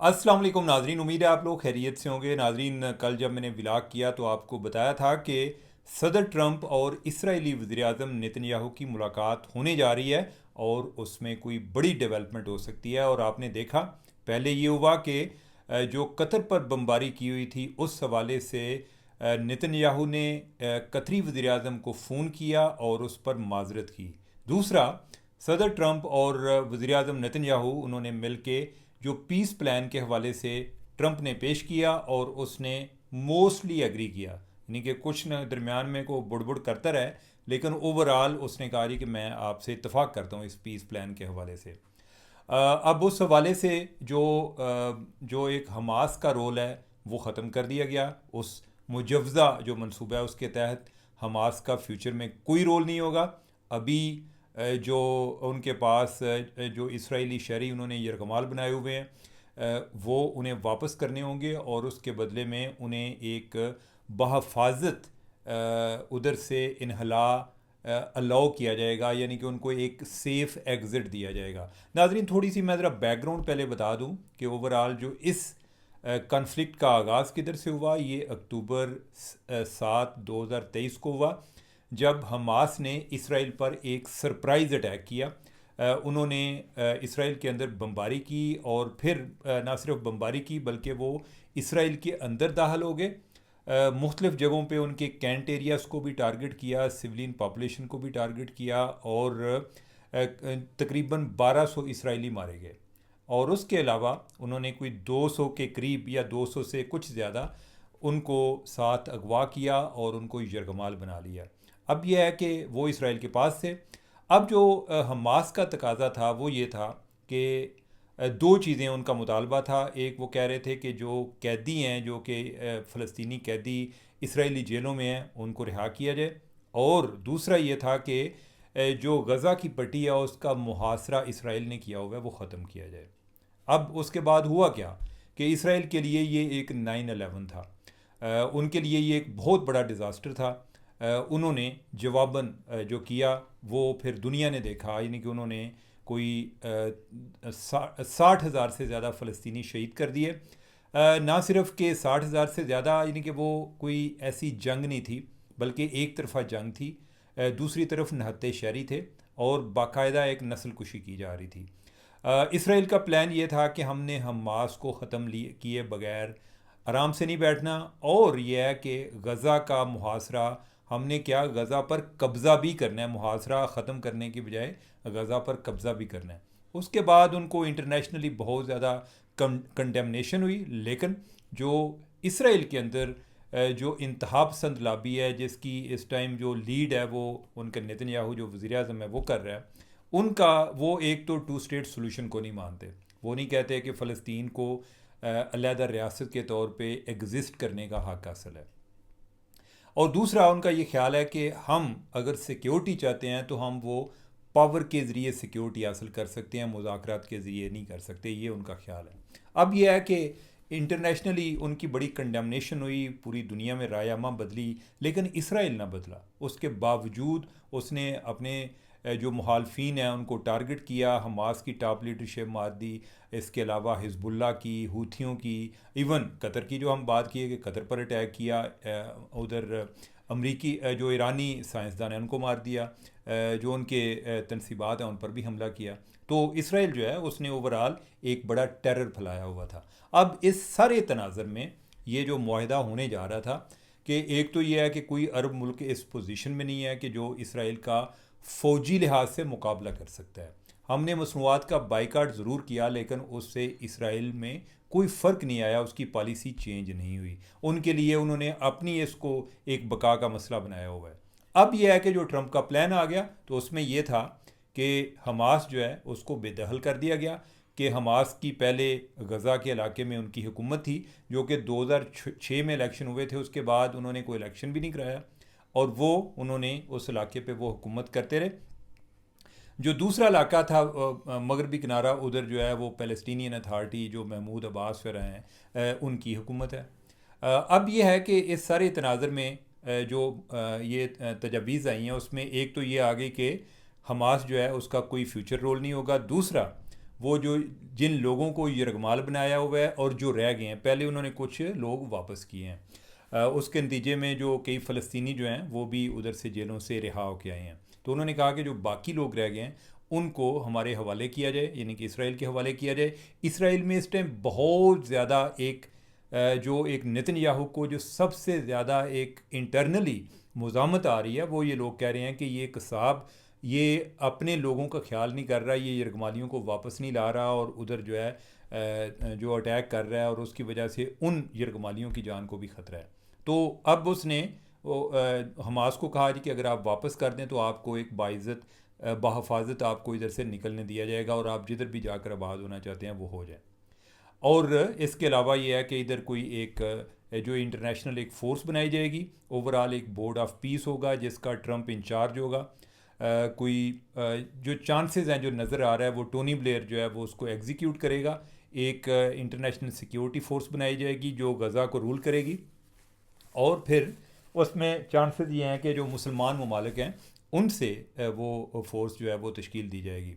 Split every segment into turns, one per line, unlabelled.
अस्सलाम वालेकुम नाजरीन, उम्मीद है आप लोग खैरियत से होंगे। नाजरीन, कल जब मैंने व्लॉग किया तो आपको बताया था कि सदर ट्रंप और इसराइली वज़ीर-ए-आज़म नेतन्याहू की मुलाकात होने जा रही है और उसमें कोई बड़ी डेवलपमेंट हो सकती है। और आपने देखा, पहले ये हुआ कि जो कतर पर बमबारी की हुई थी उस हवाले से नेतन्याहू ने कतरी वज़ीर-ए-आज़म को फ़ोन किया और उस पर माजरत की। दूसरा, सदर ट्रंप और वज़ीर-ए-आज़म नेतन्याहू उन्होंने मिल के जो पीस प्लान के हवाले से ट्रंप ने पेश किया और उसने मोस्टली एग्री किया, यानी कि कुछ न दरमियान में को बुड़बुड़ करता रहे, लेकिन ओवरऑल उसने कहा जी कि मैं आपसे इत्तफाक करता हूँ इस पीस प्लान के हवाले से। अब उस हवाले से जो एक हमास का रोल है वो ख़त्म कर दिया गया। उस मुजवज़ा जो मंसूबा है उसके तहत हमास का फ्यूचर में कोई रोल नहीं होगा। अभी जो उनके पास जो इसराइली शहरी उन्होंने यरगमाल बनाए हुए हैं, वो उन्हें वापस करने होंगे और उसके बदले में उन्हें एक बहफाजत उधर से इन्हला अलाउ किया जाएगा, यानी कि उनको एक सेफ़ एग्ज़िट दिया जाएगा। नाजरीन, थोड़ी सी मैं ज़रा बैकग्राउंड पहले बता दूं कि ओवरऑल जो इस कॉन्फ्लिक्ट का आगाज़ किधर से हुआ। ये अक्टूबर 7, 2023 को हुआ, जब हमास ने इसराइल पर एक सरप्राइज़ अटैक किया। उन्होंने इसराइल के अंदर बमबारी की और फिर ना सिर्फ बमबारी की बल्कि वो इसराइल के अंदर दाखिल हो गए। मुख्तलिफ़ जगहों पे उनके कैंट एरियाज़ को भी टारगेट किया, सिविलियन पॉपुलेशन को भी टारगेट किया और तकरीबन 1200 इसराइली मारे गए। और उसके अलावा उन्होंने कोई 200 के करीब या 200 से कुछ ज़्यादा उनको साथ अगवा किया और उनको यरगमाल बना लिया। अब यह है कि वो इसराइल के पास थे। अब जो हमास का तकाजा था वो ये था कि दो चीज़ें उनका मुतालबा था। एक, वो कह रहे थे कि जो कैदी हैं, जो कि फ़लस्तीनी कैदी इसराइली जेलों में हैं, उनको रिहा किया जाए। और दूसरा ये था कि जो गज़ा की पट्टी है उसका मुहासरा इसराइल ने किया हुआ है वो ख़त्म किया जाए। अब उसके बाद हुआ क्या कि इसराइल के लिए ये एक 9/11 था। उनके लिए ये एक बहुत बड़ा डिज़ास्टर था। उन्होंने जवाबन जो किया वो फिर दुनिया ने देखा, यानी कि उन्होंने कोई 60,000 से ज़्यादा फ़लस्तीनी शहीद कर दिए। ना सिर्फ कि 60,000 से ज़्यादा, यानी कि वो कोई ऐसी जंग नहीं थी बल्कि एक तरफा जंग थी। दूसरी तरफ नहत्ते शहरी थे और बाकायदा एक नस्ल कुशी की जा रही थी। इसराइल का प्लान ये था कि हमने हमास को ख़त्म किए बगैर आराम से नहीं बैठना, और यह है कि गज़ा का मुहासरा हमने क्या, गज़ा पर कब्ज़ा भी करना है, मुहासरा ख़त्म करने की बजाय गज़ा पर कब्ज़ा भी करना है। उसके बाद उनको इंटरनेशनली बहुत ज़्यादा कंडेमनेशन हुई, लेकिन जो इसराइल के अंदर जो इंतहा पसंद लाबी है, जिसकी इस टाइम जो लीड है वो उनका नेतन्याहू जो वज़ीर-ए-आज़म है वो कर रहा है, उनका वो एक तो टू स्टेट सोल्यूशन को नहीं मानते। वो नहीं कहते कि फ़लस्तीन को अलहदा रियासत के तौर पे एग्ज़िस्ट करने का हक़ हासिल है। और दूसरा, उनका ये ख्याल है कि हम अगर सिक्योरिटी चाहते हैं तो हम वो पावर के ज़रिए सिक्योरिटी हासिल कर सकते हैं, मुज़ाकरात के ज़रिए नहीं कर सकते। ये उनका ख्याल है। अब यह है कि इंटरनेशनली उनकी बड़ी कंडेमनेशन हुई, पूरी दुनिया में रायमा बदली, लेकिन इसराइल ना बदला। उसके बावजूद उसने अपने जो मुखालफिन हैं उनको टारगेट किया, हमास की टॉप लीडरशिप मार दी, इसके अलावा हिजबुल्ला की, हूथियों की, इवन कतर की जो हम बात किए कि कतर पर अटैक किया, उधर अमरीकी जो ईरानी साइंसदान हैं उनको मार दिया, जो उनके तनसीबात हैं उन पर भी हमला किया। तो इसराइल जो है उसने ओवरऑल एक बड़ा टेरर फैलाया हुआ था। अब इस सारे तनाज़र में ये जो मुआहदा होने जा रहा था कि एक तो ये है कि कोई अरब मुल्क इस पोजीशन में नहीं है कि जो इसराइल का फ़ौजी लिहाज से मुकाबला कर सकता है। हमने मसनूआत का बाइकाट ज़रूर किया, लेकिन उससे इसराइल में कोई फ़र्क नहीं आया, उसकी पॉलिसी चेंज नहीं हुई। उनके लिए उन्होंने अपनी इसको एक बका का मसला बनाया हुआ है। अब यह है कि जो ट्रंप का प्लान आ गया तो उसमें यह था कि हमास जो है उसको बेदखल कर दिया गया। कि हमास की पहले गज़ा के इलाके में उनकी हुकूमत थी, जो कि 2006 में इलेक्शन हुए थे, उसके बाद उन्होंने कोई इलेक्शन भी नहीं कराया और वो उन्होंने उस इलाके पे वो हुकूमत करते रहे। जो दूसरा इलाका था मगरबी किनारा, उधर जो है वो फ़लस्तीनियन अथार्टी जो महमूद अब्बास वगैरह हैं उनकी हुकूमत है। अब ये है कि इस सारे तनाज़र में जो ये तजावीज़ आई हैं उसमें एक तो ये आ गई कि हमास जो है उसका कोई फ्यूचर रोल नहीं होगा। दूसरा, वो जो जिन लोगों को यरगमाल बनाया हुआ है और जो रह गए हैं, पहले उन्होंने कुछ लोग वापस किए हैं। उसके नतीजे में जो कई फ़लस्तीनी जो हैं वो भी उधर से जेलों से रिहा होकर आए हैं। तो उन्होंने कहा कि जो बाकी लोग रह गए हैं उनको हमारे हवाले किया जाए, यानी कि इसराइल के हवाले किया जाए। इसराइल में इस टाइम बहुत ज़्यादा एक जो एक नेतन्याहू को जो सबसे ज़्यादा एक इंटरनली मुज़ामत आ रही है, वो ये लोग कह रहे हैं कि ये कसाब ये अपने लोगों का ख्याल नहीं कर रहा, ये यरगमालियों को वापस नहीं ला रहा और उधर जो है जो अटैक कर रहा है और उसकी वजह से उन यरगमालियों की जान को भी ख़तरा है। तो अब उसने हमास को कहा जी कि अगर आप वापस कर दें तो आपको एक बाइज़्ज़त बहफाजत आपको इधर से निकलने दिया जाएगा और आप जिधर भी जाकर आबाद होना चाहते हैं वो हो जाए। और इसके अलावा ये है कि इधर कोई एक जो इंटरनेशनल एक फ़ोर्स बनाई जाएगी, ओवरऑल एक बोर्ड ऑफ पीस होगा जिसका ट्रंप इंचार्ज होगा। जो चांसेस हैं जो नज़र आ रहा है वो टोनी ब्लेयर जो है वो उसको एग्जीक्यूट करेगा। एक इंटरनेशनल सिक्योरिटी फोर्स बनाई जाएगी जो गज़ा को रूल करेगी और फिर उसमें चांसेस ये हैं कि जो मुसलमान ममालिक हैं उनसे वो फोर्स जो है वो तश्कील दी जाएगी।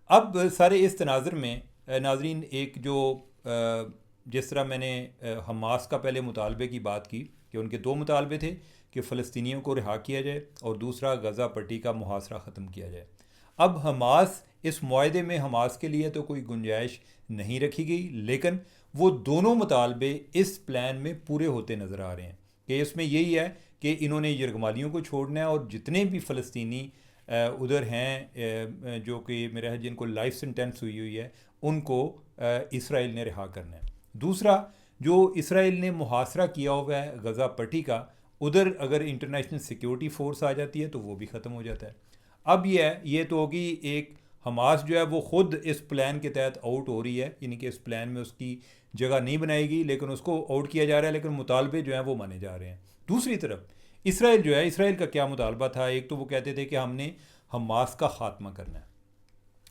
अब सारे इस तनाज़र में नाजरीन एक जो जिस तरह मैंने हमास का पहले मुतालबे की बात की कि उनके दो मुतालबे थे कि फ़लस्तीनियों को रिहा किया जाए और दूसरा गज़ा पट्टी का मुहासरा ख़त्म किया जाए। अब हमास इस मुआहदे में हमास के लिए तो कोई गुंजाइश नहीं रखी गई, लेकिन वो दोनों मुतालबे इस प्लान में पूरे होते नज़र आ रहे हैं कि इसमें यही है कि इन्होंने यरगमालियों को छोड़ना है और जितने भी फ़लस्तीनी उधर हैं जो कि मेरा है जिनको लाइफ सेंटेंस हुई है उनको इसराइल ने रिहा करना है। दूसरा, जो इसराइल ने मुहासरा किया हुआ है गज़ा पट्टी का, उधर अगर इंटरनेशनल सिक्योरिटी फोर्स आ जाती है तो वो भी ख़त्म हो जाता है। अब ये तो होगी एक हमास जो है वो ख़ुद इस प्लान के तहत आउट हो रही है, यानी कि इस प्लान में उसकी जगह नहीं बनाएगी लेकिन उसको आउट किया जा रहा है, लेकिन मुतालबे जो हैं वो माने जा रहे हैं। दूसरी तरफ इसराइल जो है, इसराइल का क्या मुतालबा था? एक तो वो कहते थे कि हमने हमास का ख़ात्मा करना है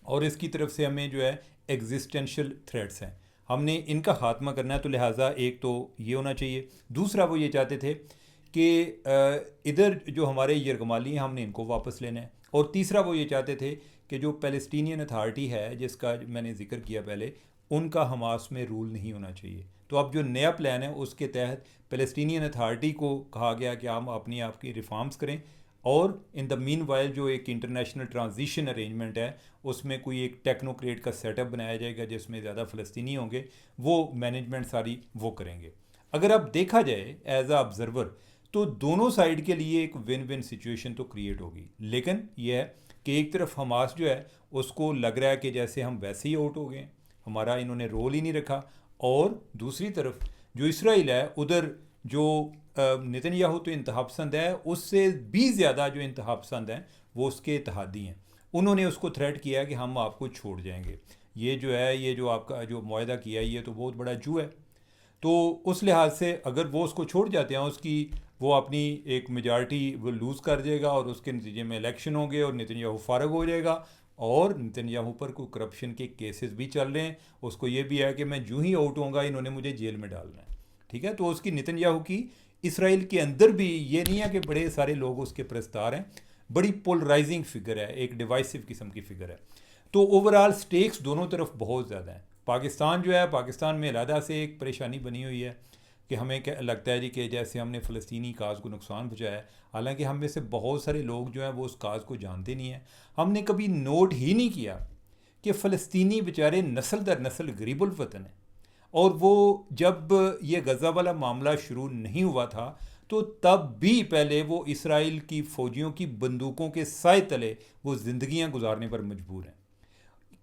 और इसकी तरफ से हमें जो है एग्जिस्टेंशियल थ्रेट्स हैं, हमने इनका ख़ात्मा करना है, तो लिहाजा एक तो ये होना चाहिए। दूसरा वो ये चाहते थे कि इधर जो हमारे यरगमाली हैं हमने इनको वापस लेना है। और तीसरा वो ये चाहते थे कि जो पैलेस्टीनियन अथॉरिटी है जिसका मैंने जिक्र किया पहले, उनका हमास में रूल नहीं होना चाहिए। तो अब जो नया प्लान है उसके तहत पैलेस्टीनियन अथॉरिटी को कहा गया कि हम अपनी आपकी रिफॉर्म्स करें और इन द मीन वाइल जो एक इंटरनेशनल ट्रांजिशन अरेंजमेंट है उसमें कोई एक टेक्नोक्रेट का सेटअप बनाया जाएगा जिसमें ज़्यादा फ़लस्तीनी होंगे, वो मैनेजमेंट सारी वो करेंगे। अगर अब देखा जाए एज आ ऑब्ज़र्वर तो दोनों साइड के लिए एक विन विन सिचुएशन तो क्रिएट होगी, लेकिन यह है कि एक तरफ हमास जो है उसको लग रहा है कि जैसे हम वैसे ही आउट हो गए, हमारा इन्होंने रोल ही नहीं रखा, और दूसरी तरफ जो इसराइल है उधर जो नेतन्याहू तो इंतहा पसंद है, उससे भी ज़्यादा जो इंतहा पसंद हैं वो उसके इत्तेहादी हैं। उन्होंने उसको थ्रेट किया कि हम आपको छोड़ जाएंगे। ये जो है ये जो आपका जो मुआहदा किया है ये तो बहुत बड़ा जू है। तो उस लिहाज से अगर वो उसको छोड़ जाते हैं, उसकी वो अपनी एक मेजॉरिटी वो लूज़ कर देगा और उसके नतीजे में इलेक्शन होंगे और नेतन्याहू फारग हो जाएगा। और नेतन्याहू पर कोई करप्शन के केसेस भी चल रहे हैं, उसको ये भी है कि मैं जूँ ही आउट होऊंगा इन्होंने मुझे जेल में डालना है। ठीक है, तो उसकी नेतन्याहू की इसराइल के अंदर भी ये नहीं है कि बड़े सारे लोग उसके प्रस्तार हैं, बड़ी पोलराइजिंग फिगर है, एक डिवाइसिव किस्म की फिगर है। तो ओवरऑल स्टेक्स दोनों तरफ बहुत ज़्यादा हैं। पाकिस्तान जो है, पाकिस्तान में अलहदा से एक परेशानी बनी हुई है कि हमें क्या लगता है जी कि जैसे हमने फ़लस्तीनी काज को नुकसान पहुँचाया है, हालांकि हम में से बहुत सारे लोग जो हैं वो उस काज को जानते नहीं हैं। हमने कभी नोट ही नहीं किया कि फ़लस्तीनी बेचारे नस्ल दर नस्ल गरीबुल वतन है, और वो जब ये गज़ा वाला मामला शुरू नहीं हुआ था तो तब भी पहले वो इसराइल की फ़ौजियों की बंदूकों के साए तले वो ज़िंदगियाँ गुजारने पर मजबूर हैं।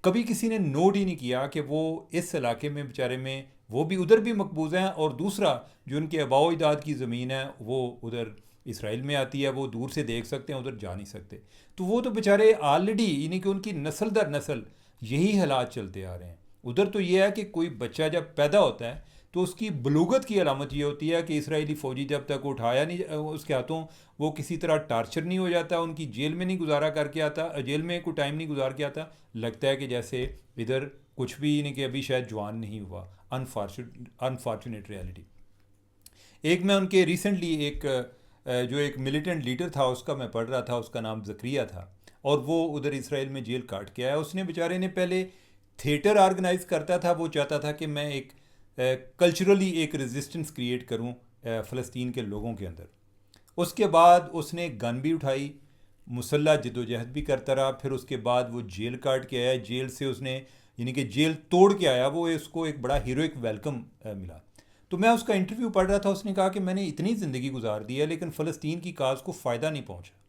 कभी किसी ने नोट ही नहीं किया कि वो इस इलाके में बेचारे में वो भी उधर भी मकबूज़ हैं, और दूसरा जो उनके आबाओ अजदाद की ज़मीन है वो उधर इसराइल में आती है, वो दूर से देख सकते हैं, उधर जा नहीं सकते। तो वो तो बेचारे ऑलरेडी यानी कि उनकी नस्ल दर नस्ल यही हालात चलते आ रहे हैं। उधर तो ये है कि कोई बच्चा जब पैदा होता है तो उसकी बलूगत की अलामत ये होती है कि इसराइली फ़ौजी जब तक उठाया नहीं उसके हाथों, वो किसी तरह टार्चर नहीं हो जाता, उनकी जेल में नहीं गुजारा करके आता, जेल में कोई टाइम नहीं गुजार के आता, लगता है कि जैसे इधर कुछ भी नहीं कि अभी शायद जवान नहीं हुआ। Unfortunate reality. एक मैं उनके रिसेंटली एक जो एक मिलिटेंट लीडर था उसका मैं पढ़ रहा था, उसका नाम ज़करिया था, और वो उधर इसराइल में जेल काट के आया। उसने बेचारे ने पहले थिएटर ऑर्गेनाइज करता था, वो चाहता था कि मैं एक कल्चरली एक रेजिस्टेंस क्रिएट करूं फ़लस्तीन के लोगों के अंदर। उसके बाद उसने गन भी उठाई, मुसल्ला जद्दोजहद भी करता रहा। फिर उसके बाद वो जेल काट के आया, जेल से उसने यानी कि जेल तोड़ के आया, वो उसको एक बड़ा हीरोइक वेलकम मिला। तो मैं उसका इंटरव्यू पढ़ रहा था, उसने कहा कि मैंने इतनी ज़िंदगी गुजार दी है लेकिन फ़लस्तीन की काज को फ़ायदा नहीं पहुंचा।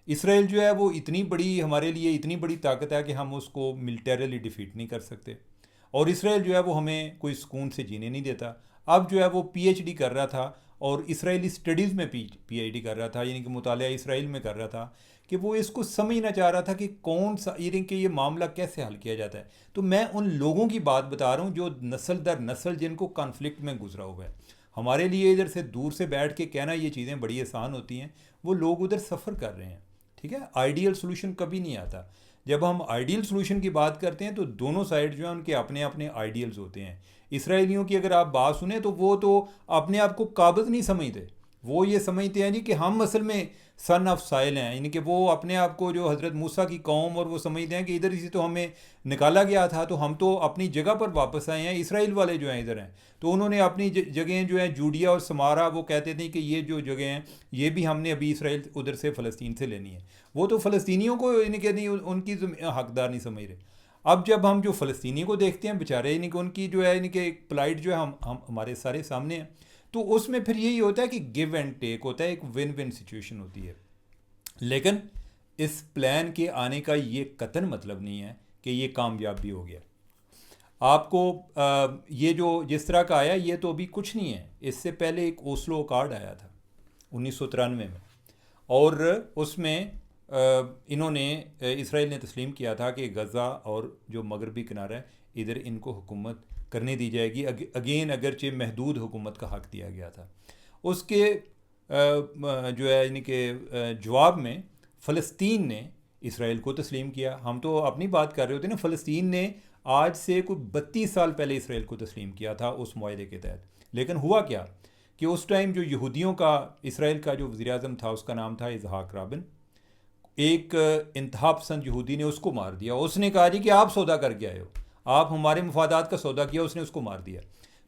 इसराइल जो है वो इतनी बड़ी हमारे लिए इतनी बड़ी ताकत है कि हम उसको मिलिटरली डिफीट नहीं कर सकते, और इसराइल जो है वो हमें कोई सुकून से जीने नहीं देता। अब जो है वो पीएचडी कर रहा था और इसराइली स्टडीज़ में पीएचडी कर रहा था, यानी कि मुतालिया इसराइल में कर रहा था, कि वो इसको समझना चाह रहा था कि कौन सा यानी कि ये मामला कैसे हल किया जाता है। तो मैं उन लोगों की बात बता रहा हूँ जो नस्ल दर नस्ल जिनको कॉन्फ्लिक्ट में गुजरा हुआ है। हमारे लिए इधर से दूर से बैठ के कहना ये चीज़ें बड़ी आसान होती हैं, वो लोग उधर सफ़र कर रहे हैं। ठीक है, आइडियल सोल्यूशन कभी नहीं आता। जब हम आइडियल सोल्यूशन की बात करते हैं तो दोनों साइड जो है उनके अपने अपने आइडियल्स होते हैं। इसराइलियों की अगर आप बात सुने तो वो तो अपने आप को काबिज नहीं समझते, वो ये समझते हैं जी कि हम असल में सन ऑफ साइल हैं, यानी कि वो अपने आप को जो हज़रत मूसा की कौम, और वो समझते हैं कि इधर से तो हमें निकाला गया था तो हम तो अपनी जगह पर वापस आए हैं। इसराइल वाले जो हैं इधर हैं, तो उन्होंने अपनी जगहें जो हैं जूडिया और समारा, वो कहते थे कि ये जो जगह हैं ये भी हमने अभी इसराइल उधर से फ़लस्तीन से लेनी है। वो तो फ़लस्तीनियों को यानी कि नहीं उनकी हकदार नहीं समझ रहे। अब जब हम जो फ़लस्तीनी को देखते हैं बेचारे, यानी कि उनकी जो है यानी कि एक प्लाइट जो है हम हमारे सारे सामने हैं, तो उसमें फिर यही होता है कि गिव एंड टेक होता है, एक विन विन सिचुएशन होती है। लेकिन इस प्लान के आने का ये कतन मतलब नहीं है कि ये कामयाब भी हो गया। आपको ये जो जिस तरह का आया ये तो अभी कुछ नहीं है। इससे पहले एक ओस्लो कार्ड आया था 1993 में, और उसमें इन्होंने इसराइल ने तस्लीम किया था कि गज़ा और जो मगरबी किनारा है इधर इनको हुकूमत करने दी जाएगी, अगेन अगरचे महदूद हुकूमत का हक़ दिया गया था। उसके जो है यानी कि जवाब में फ़लस्तीन ने इसराइल को तस्लीम किया। हम तो अपनी बात कर रहे होते ना, फ़लस्तीन ने आज से कोई 32 साल पहले इसराइल को तस्लीम किया था उस मुआहदे के तहत। लेकिन हुआ क्या कि उस टाइम जो यहूदियों का, इसराइल का जो वज़ीर-ए-आज़म था उसका नाम था इसहाक राबिन, एक इंतहा पसंद यहूदी ने उसको मार दिया। उसने कहा जी कि आप सौदा करके आए हो, आप हमारे मफादात का सौदा किया, उसने उसको मार दिया।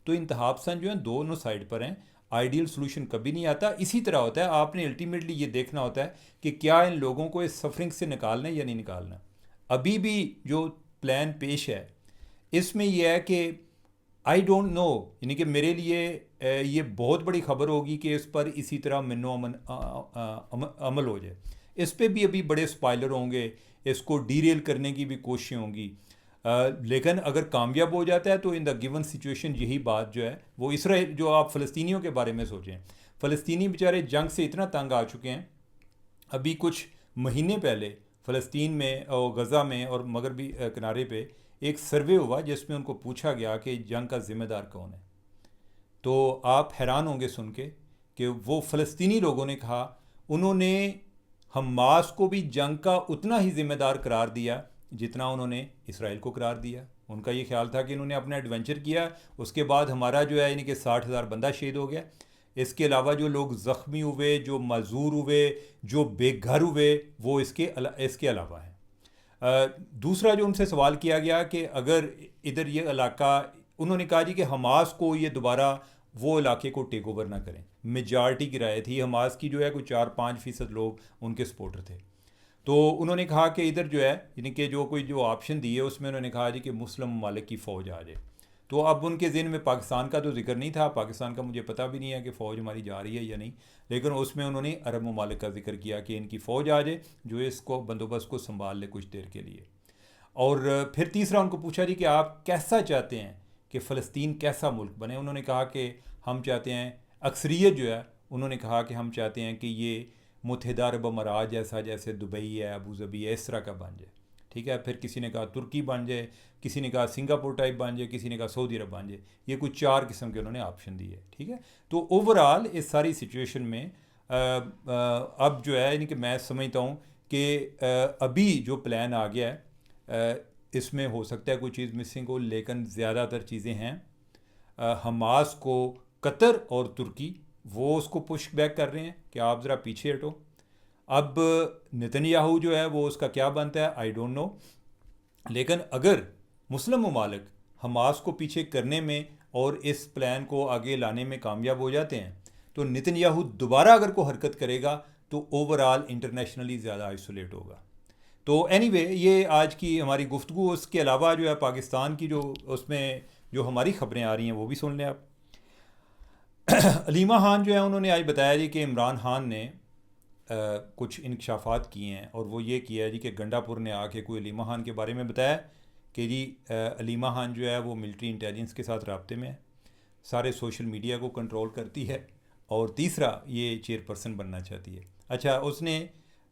तो इंतहा पसंद जो है दोनों साइड पर हैं, आइडियल सोल्यूशन कभी नहीं आता। इसी तरह होता है, आपने अल्टीमेटली ये देखना होता है कि क्या इन लोगों को इस सफरिंग से निकालना है या नहीं निकालना। अभी भी जो प्लान पेश है इसमें यह है कि आई डोंट नो, यानी कि मेरे लिए ये बहुत बड़ी खबर होगी कि इस पर इसी तरह मिनो अमल हो जाए। इस पे भी अभी बड़े स्पॉइलर होंगे, इसको डीरेल करने की भी कोशिशें होंगी। लेकिन अगर कामयाब हो जाता है तो इन द गिवन सिचुएशन यही बात जो है वो इसराइल, जो आप फ़लस्तीनियों के बारे में सोचें, फ़लस्तीनी बेचारे जंग से इतना तंग आ चुके हैं। अभी कुछ महीने पहले फ़लस्तीन में और गज़ा में और मगरबी किनारे पे एक सर्वे हुआ जिसमें उनको पूछा गया कि जंग का ज़िम्मेदार कौन है। तो आप हैरान होंगे सुन के कि वो फ़लस्तीनी लोगों ने कहा उन्होंने हमास को भी जंग का उतना ही ज़िम्मेदार करार दिया जितना उन्होंने इसराइल को करार दिया। उनका ये ख्याल था कि इन्होंने अपना एडवेंचर किया, उसके बाद हमारा जो है यानी कि 60,000 बंदा शहीद हो गया। इसके अलावा जो लोग ज़ख्मी हुए, जो मजूर हुए, जो बेघर हुए, वो इसके अलावा हैं। दूसरा जो उनसे सवाल किया गया कि अगर इधर ये इलाका, उन्होंने कहा जी कि हमास को ये दोबारा वो इलाके को टेक ओवर ना करें। मेजॉरिटी की राय थी हमास की जो है कोई 4-5% लोग उनके सपोर्टर थे। तो उन्होंने कहा कि इधर जो है यानी कि जो ऑप्शन दिए उसमें उन्होंने कहा जी कि मुस्लिम ममालिक की फ़ौज आ जाए। तो अब उनके ज़हन में पाकिस्तान का तो जिक्र नहीं था, पाकिस्तान का मुझे पता भी नहीं है कि फ़ौज हमारी जा रही है या नहीं, लेकिन उसमें उन्होंने अरब ममालिक का जिक्र किया कि इनकी फ़ौज आ जाए जो इसको बंदोबस्त को संभाल ले कुछ देर के लिए। और फिर तीसरा उनको पूछा जी कि आप कैसा चाहते हैं कि फ़लस्तीन कैसा मुल्क बने। उन्होंने कहा कि हम चाहते हैं, अक्सरियत जो है उन्होंने कहा कि हम चाहते हैं कि ये मुत्तहिदा अरब अमारात जैसा, जैसे दुबई है, अबू धाबी है, इस तरह का बन जाए। ठीक है, फिर किसी ने कहा तुर्की बन जाए, किसी ने कहा सिंगापुर टाइप बन जाए, किसी ने कहा सऊदी अरब बन जाए। ये कुछ 4 किस्म के उन्होंने ऑप्शन दिए। ठीक है, तो ओवरऑल इस सारी सिचुएशन में अब जो है यानी कि मैं समझता हूँ कि अभी जो प्लान आ गया है इसमें हो सकता है कोई चीज़ मिसिंग हो, लेकिन ज़्यादातर चीज़ें हैं। हमास को कतर और तुर्की वो उसको पुश बैक कर रहे हैं कि आप ज़रा पीछे हटो। अब नेतन्याहू जो है वो उसका क्या बनता है आई डोंट नो, लेकिन अगर मुस्लिम ममालिक हमास को पीछे करने में और इस प्लान को आगे लाने में कामयाब हो जाते हैं, तो नेतन्याहू दोबारा अगर को हरकत करेगा तो ओवरऑल इंटरनेशनली ज़्यादा आइसोलेट होगा। तो एनीवे ये आज की हमारी गुफ्तगू। उसके अलावा जो है पाकिस्तान की जो उसमें जो हमारी खबरें आ रही हैं वो भी सुन लें आप। अलीमा खान जो है उन्होंने आज बताया जी कि इमरान खान ने कुछ इंकशाफात किए हैं, और वो ये किया है जी कि गंडापुर ने आके कोई अलीमा खान के बारे में बताया कि जी अलीमा खान जो है वो मिलिट्री इंटेलिजेंस के साथ रब्ते में है, सारे सोशल मीडिया को कंट्रोल करती है, और तीसरा ये चेयरपर्सन बनना चाहती है। अच्छा, उसने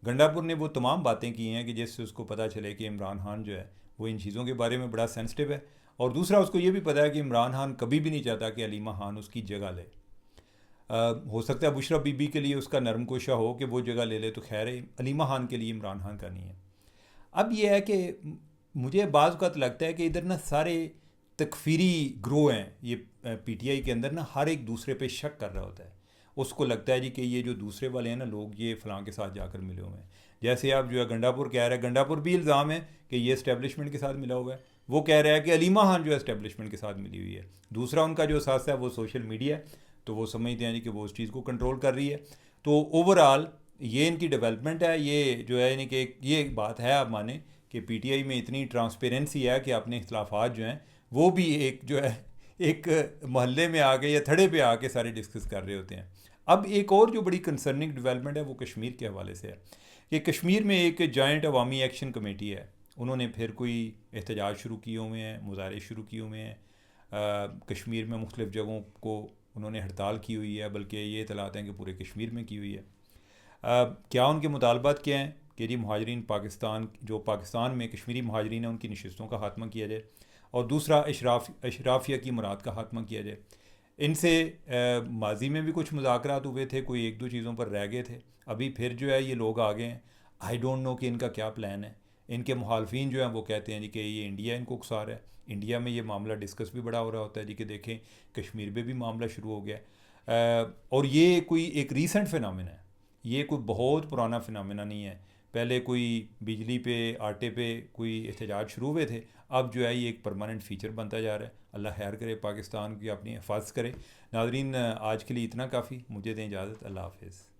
गंडापुर ने वो तमाम बातें की हैं कि जिससे उसको पता चले कि इमरान खान जो है वो इन चीज़ों के बारे में बड़ा सेंसिटिव है, और दूसरा उसको ये भी पता है कि इमरान खान कभी भी नहीं चाहता कि अलीमा खान उसकी जगह ले। हो सकता है बुशरा बीबी के लिए उसका नरम कोशा हो कि वो जगह ले ले, तो खैर है, अलीमा खान के लिए इमरान खान का नहीं है। अब यह है कि मुझे बाज़ वक़्त लगता है कि इधर ना सारे तकफीरी ग्रोह हैं, ये पीटीआई के अंदर ना हर एक दूसरे पे शक कर रहा होता है। उसको लगता है जी कि ये जो दूसरे वाले हैं ना लोग, ये फ़लाँ के साथ जाकर मिले हुए हैं। जैसे आप जो है गंडापुर कह रहे हैं, गंडापुर भी इल्ज़ाम है कि ये इस्टेब्लिशमेंट के साथ मिला हुआ है, वो कह रहा है कि अलीमा खान जो है इस्टेब्लिशमेंट के साथ मिली हुई है। दूसरा उनका जो साथ है वो सोशल मीडिया है, तो वो समझते हैं जी कि वो उस चीज़ को कंट्रोल कर रही है। तो ओवरऑल ये इनकी डेवलपमेंट है। ये जो है यानी कि ये एक बात है, आप माने कि पीटीआई में इतनी ट्रांसपेरेंसी है कि अपने इख्तलाफात जो हैं वो भी एक जो है एक मोहल्ले में आके या थड़े पे आके सारे डिस्कस कर रहे होते हैं। अब एक और जो बड़ी कंसर्निंग डेवलपमेंट है वो कश्मीर के हवाले से है कि कश्मीर में एक जॉइंट अवामी एक्शन कमेटी है, उन्होंने फिर कोई एहतजाज शुरू किए हुए हैं, मुजाहरे शुरू किए हुए हैं। कश्मीर में मुख्तलिफ़ जगहों को उन्होंने हड़ताल की हुई है, बल्कि ये इतलात हैं कि पूरे कश्मीर में की हुई है। क्या उनके मुतालबात क्या हैं कि जी महाजरीन पाकिस्तान में कश्मीरी महाजरीन हैं उनकी नशिस्तों का खात्मा किया जाए, और दूसरा अशराफिया की मुराद का खात्मा किया जाए। इनसे माजी में भी कुछ मुज़ाकरात हुए थे, कोई एक दो चीज़ों पर रह गए थे, अभी फिर जो है ये लोग आ गए हैं। आई डोंट नो कि इनका क्या प्लान है। इनके मुखालफिन जो हैं वो कहते हैं जी कि ये इंडिया इनको उकसा रहा है। इंडिया में ये मामला डिस्कस भी बड़ा हो रहा होता है जी कि देखें कश्मीर में भी मामला शुरू हो गया है। और ये कोई एक रीसेंट फिनोमेना है, ये कोई बहुत पुराना फिनोमेना नहीं है। पहले कोई बिजली पे आटे पे कोई एहतजाज शुरू हुए थे, अब जो है ये एक परमानेंट फ़ीचर बनता जा रहा है। अल्लाह खैर करे, पाकिस्तान की अपनी हिफाजत करे। नाज़रीन, आज के लिए इतना काफ़ी, मुझे दें इजाज़त। अल्लाह हाफ़िज़।